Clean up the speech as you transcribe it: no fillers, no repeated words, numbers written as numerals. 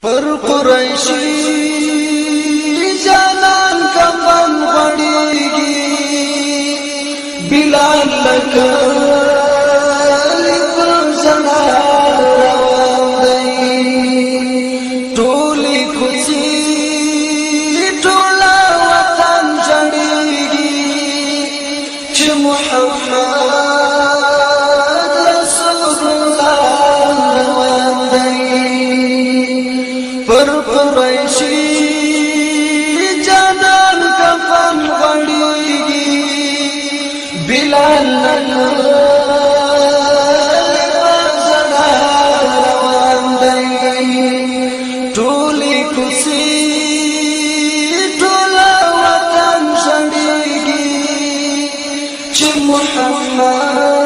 پر قریشی جانان کمبن غړیږي بلال لکه لیکل زما روان دی ټولې کوڅې ټوله وطن جړیږي چې محمد رسول الله روان دی پر قریشی جانان کفن غړیږي بلال زړه روان دی ټولې کوڅې ټوله وطن ژړیږي چې محمد